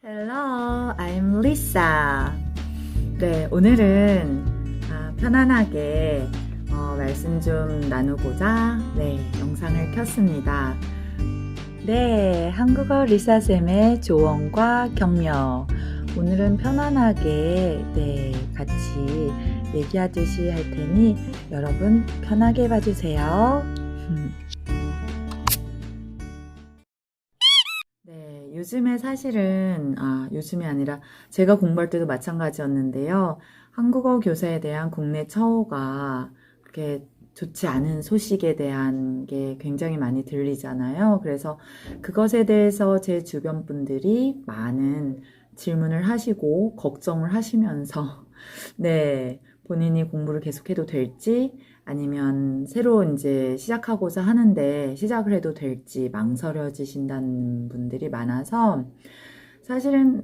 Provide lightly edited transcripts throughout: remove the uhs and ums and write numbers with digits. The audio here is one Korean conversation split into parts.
Hello, I'm Lisa. 네, 오늘은 편안하게 말씀 좀 나누고자 영상을 켰습니다. 네, 한국어 리사쌤의 조언과 격려. 오늘은 편안하게 같이 얘기하듯이 할 테니 여러분 편하게 봐주세요. 네, 요즘에 사실은, 요즘이 아니라 제가 공부할 때도 마찬가지였는데요. 한국어 교사에 대한 국내 처우가 그렇게 좋지 않은 소식에 대한 게 굉장히 많이 들리잖아요. 그래서 그것에 대해서 제 주변 분들이 많은 질문을 하시고 걱정을 하시면서 네, 본인이 공부를 계속해도 될지 아니면 새로 이제 시작하고자 하는데 시작을 해도 될지 망설여지신다는 분들이 많아서 사실은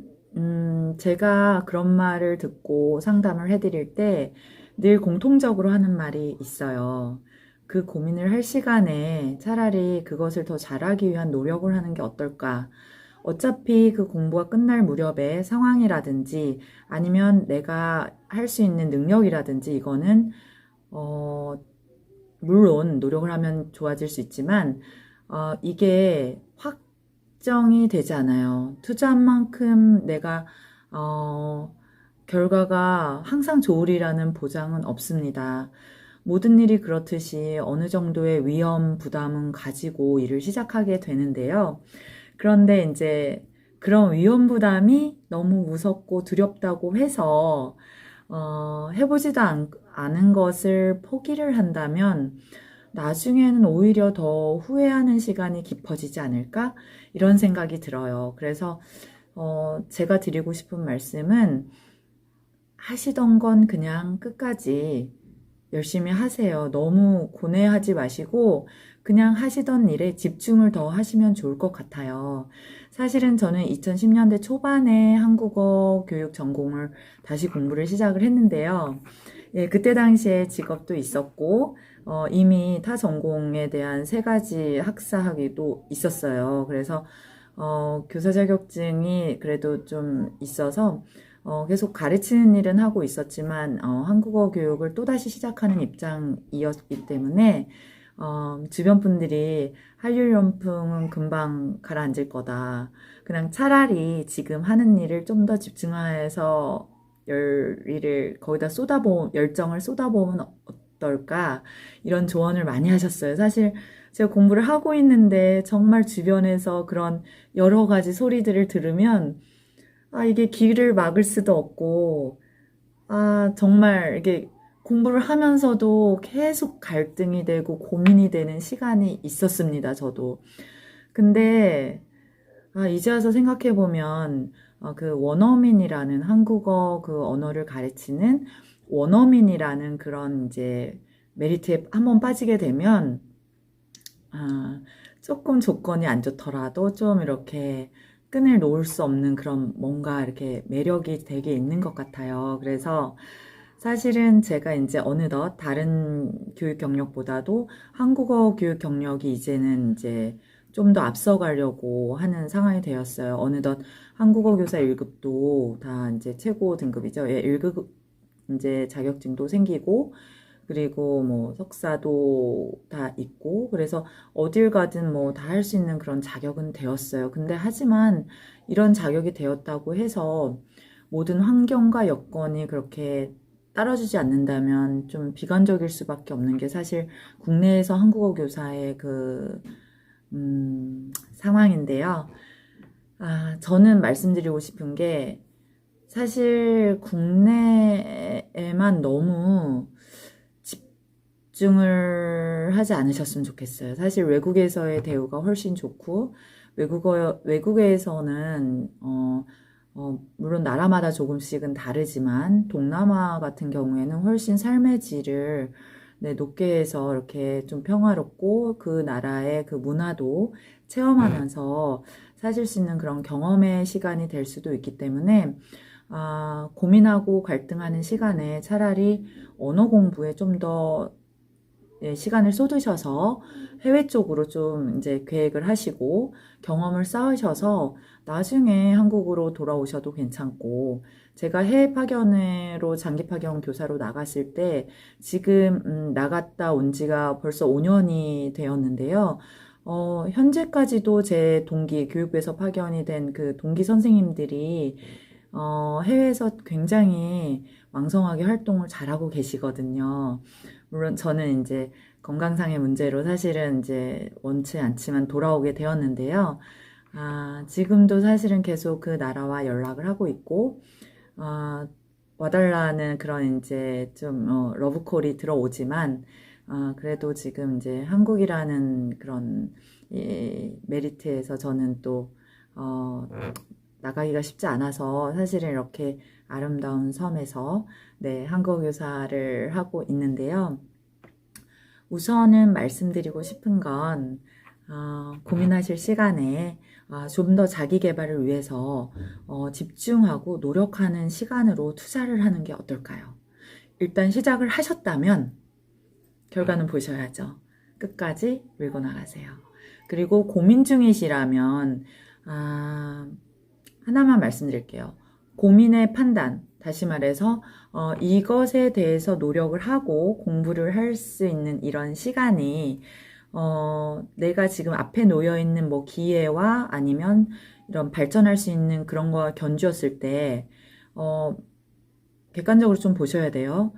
제가 그런 말을 듣고 상담을 해드릴 때 늘 공통적으로 하는 말이 있어요. 그 고민을 할 시간에 차라리 그것을 더 잘하기 위한 노력을 하는 게 어떨까? 어차피 그 공부가 끝날 무렵에 상황이라든지 아니면 내가 할 수 있는 능력이라든지 이거는 물론 노력을 하면 좋아질 수 있지만 이게 확정이 되지 않아요. 투자한 만큼 내가 결과가 항상 좋으리라는 보장은 없습니다. 모든 일이 그렇듯이 어느 정도의 위험 부담은 가지고 일을 시작하게 되는데요. 그런데 이제 그런 위험 부담이 너무 무섭고 두렵다고 해서 해보지도 않은 것을 포기를 한다면 나중에는 오히려 더 후회하는 시간이 깊어지지 않을까? 이런 생각이 들어요. 그래서 제가 드리고 싶은 말씀은 하시던 건 그냥 끝까지 열심히 하세요. 너무 고뇌하지 마시고 그냥 하시던 일에 집중을 더 하시면 좋을 것 같아요. 사실은 저는 2010년대 초반에 한국어 교육 전공을 다시 공부를 시작을 했는데요. 예, 그때 당시에 직업도 있었고 이미 타 전공에 대한 세 가지 학사 학위도 있었어요. 그래서 교사 자격증이 그래도 좀 있어서 계속 가르치는 일은 하고 있었지만 한국어 교육을 또다시 시작하는 입장이었기 때문에 주변 분들이 한류연풍은 금방 가라앉을 거다. 그냥 차라리 지금 하는 일을 좀 더 집중해서 열의를 거기다 열정을 쏟아보면 어떨까? 이런 조언을 많이 하셨어요. 사실 제가 공부를 하고 있는데 정말 주변에서 그런 여러 가지 소리들을 들으면 이게 길을 막을 수도 없고, 정말 이게 공부를 하면서도 계속 갈등이 되고 고민이 되는 시간이 있었습니다, 저도. 근데, 이제 와서 생각해보면, 그 원어민이라는 한국어 그 언어를 가르치는 원어민이라는 그런 이제 메리트에 한번 빠지게 되면, 조금 조건이 안 좋더라도 좀 이렇게 끈을 놓을 수 없는 그런 뭔가 이렇게 매력이 되게 있는 것 같아요. 그래서 사실은 제가 이제 어느덧 다른 교육 경력보다도 한국어 교육 경력이 이제는 이제 좀 더 앞서가려고 하는 상황이 되었어요. 어느덧 한국어 교사 1급도 다 이제 최고 등급이죠. 예, 1급 이제 자격증도 생기고 그리고 뭐 석사도 다 있고 그래서 어딜 가든 뭐 다 할 수 있는 그런 자격은 되었어요. 근데 하지만 이런 자격이 되었다고 해서 모든 환경과 여건이 그렇게 따라주지 않는다면 좀 비관적일 수밖에 없는 게 사실 국내에서 한국어 교사의 그 상황인데요. 저는 말씀드리고 싶은 게 사실 국내에만 너무 집중을 하지 않으셨으면 좋겠어요. 사실 외국에서의 대우가 훨씬 좋고 외국에서는 물론 나라마다 조금씩은 다르지만 동남아 같은 경우에는 훨씬 삶의 질을 높게 해서 이렇게 좀 평화롭고 그 나라의 그 문화도 체험하면서 사실 수 있는 그런 경험의 시간이 될 수도 있기 때문에 고민하고 갈등하는 시간에 차라리 언어 공부에 좀 더 시간을 쏟으셔서 해외 쪽으로 좀 이제 계획을 하시고 경험을 쌓으셔서 나중에 한국으로 돌아오셔도 괜찮고, 제가 해외 파견으로 장기 파견 교사로 나갔을 때 지금 나갔다 온 지가 벌써 5년이 되었는데요. 현재까지도 제 동기, 교육부에서 파견이 된 그 동기 선생님들이 해외에서 굉장히 왕성하게 활동을 잘하고 계시거든요. 물론 저는 이제 건강상의 문제로 사실은 이제 원치 않지만 돌아오게 되었는데요. 지금도 사실은 계속 그 나라와 연락을 하고 있고, 와달라는 그런 이제 좀, 러브콜이 들어오지만, 그래도 지금 이제 한국이라는 그런, 메리트에서 저는 또, 나가기가 쉽지 않아서 사실은 이렇게 아름다운 섬에서 네, 한국 교사를 하고 있는데요. 우선은 말씀드리고 싶은 건 고민하실 시간에 좀 더 자기 개발을 위해서 집중하고 노력하는 시간으로 투자를 하는 게 어떨까요? 일단 시작을 하셨다면 결과는 보셔야죠. 끝까지 밀고 나가세요. 그리고 고민 중이시라면 하나만 말씀드릴게요. 고민의 판단, 다시 말해서 이것에 대해서 노력을 하고 공부를 할 수 있는 이런 시간이 내가 지금 앞에 놓여 있는 뭐 기회와 아니면 이런 발전할 수 있는 그런 거와 견주었을 때 객관적으로 좀 보셔야 돼요.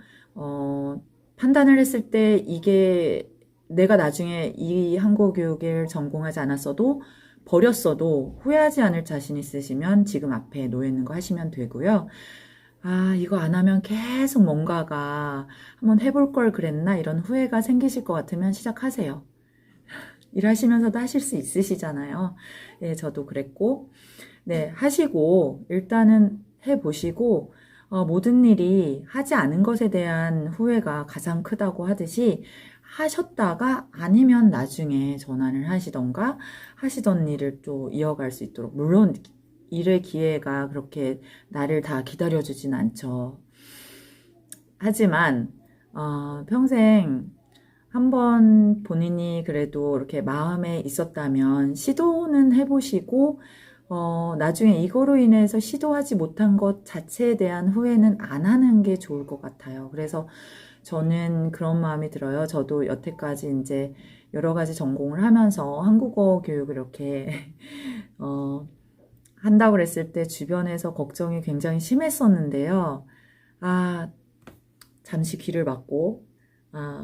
판단을 했을 때 이게 내가 나중에 이 한국 교육을 전공하지 않았어도 버렸어도 후회하지 않을 자신 있으시면 지금 앞에 놓여 있는 거 하시면 되고요. 이거 안 하면 계속 뭔가가 한번 해볼 걸 그랬나 이런 후회가 생기실 것 같으면 시작하세요. 일하시면서도 하실 수 있으시잖아요. 네, 저도 그랬고. 네, 하시고 일단은 해보시고 모든 일이 하지 않은 것에 대한 후회가 가장 크다고 하듯이 하셨다가 아니면 나중에 전환을 하시던가 하시던 일을 또 이어갈 수 있도록, 물론 일의 기회가 그렇게 나를 다 기다려주진 않죠. 하지만 평생 한번 본인이 그래도 이렇게 마음에 있었다면 시도는 해보시고 나중에 이거로 인해서 시도하지 못한 것 자체에 대한 후회는 안 하는 게 좋을 것 같아요. 그래서 저는 그런 마음이 들어요. 저도 여태까지 이제 여러 가지 전공을 하면서 한국어 교육을 이렇게 한다고 그랬을 때 주변에서 걱정이 굉장히 심했었는데요. 잠시 귀를 막고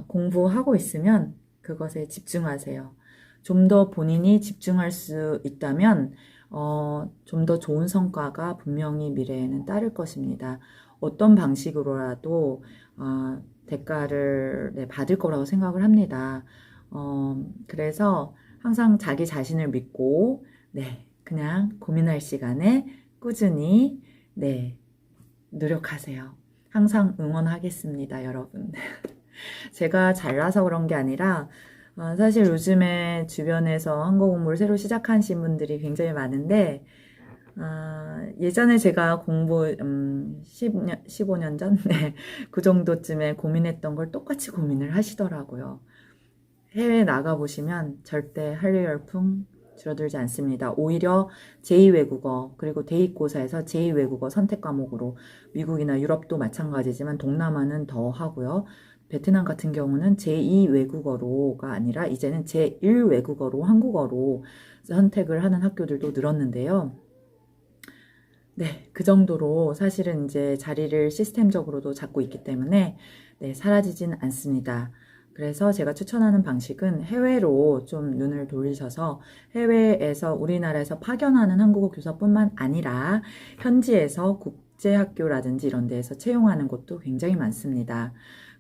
공부하고 있으면 그것에 집중하세요. 좀 더 본인이 집중할 수 있다면 좀 더 좋은 성과가 분명히 미래에는 따를 것입니다. 어떤 방식으로라도 대가를 받을 거라고 생각을 합니다. 그래서 항상 자기 자신을 믿고 그냥 고민할 시간에 꾸준히 노력하세요. 항상 응원하겠습니다, 여러분. 제가 잘나서 그런 게 아니라 사실 요즘에 주변에서 한국 공부를 새로 시작하신 분들이 굉장히 많은데 예전에 제가 공부 10년, 15년 전? 그 정도쯤에 고민했던 걸 똑같이 고민을 하시더라고요. 해외에 나가보시면 절대 한류 열풍 줄어들지 않습니다. 오히려 제2외국어 그리고 대입고사에서 제2외국어 선택 과목으로 미국이나 유럽도 마찬가지지만 동남아는 더 하고요. 베트남 같은 경우는 제2외국어로가 아니라 이제는 제1외국어로 한국어로 선택을 하는 학교들도 늘었는데요. 그 정도로 사실은 이제 자리를 시스템적으로도 잡고 있기 때문에 사라지진 않습니다. 그래서 제가 추천하는 방식은 해외로 좀 눈을 돌리셔서 해외에서 우리나라에서 파견하는 한국어 교사뿐만 아니라 현지에서 국제학교라든지 이런 데에서 채용하는 곳도 굉장히 많습니다.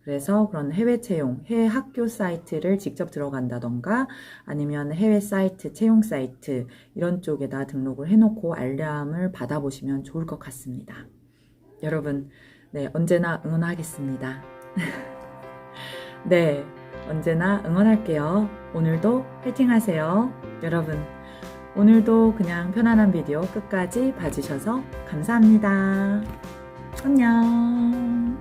그래서 그런 해외 채용, 해외 학교 사이트를 직접 들어간다던가 아니면 해외 사이트, 채용 사이트 이런 쪽에다 등록을 해놓고 알람을 받아보시면 좋을 것 같습니다. 여러분, 언제나 응원하겠습니다. 언제나 응원할게요. 오늘도 화이팅 하세요. 여러분, 오늘도 그냥 편안한 비디오 끝까지 봐주셔서 감사합니다. 안녕.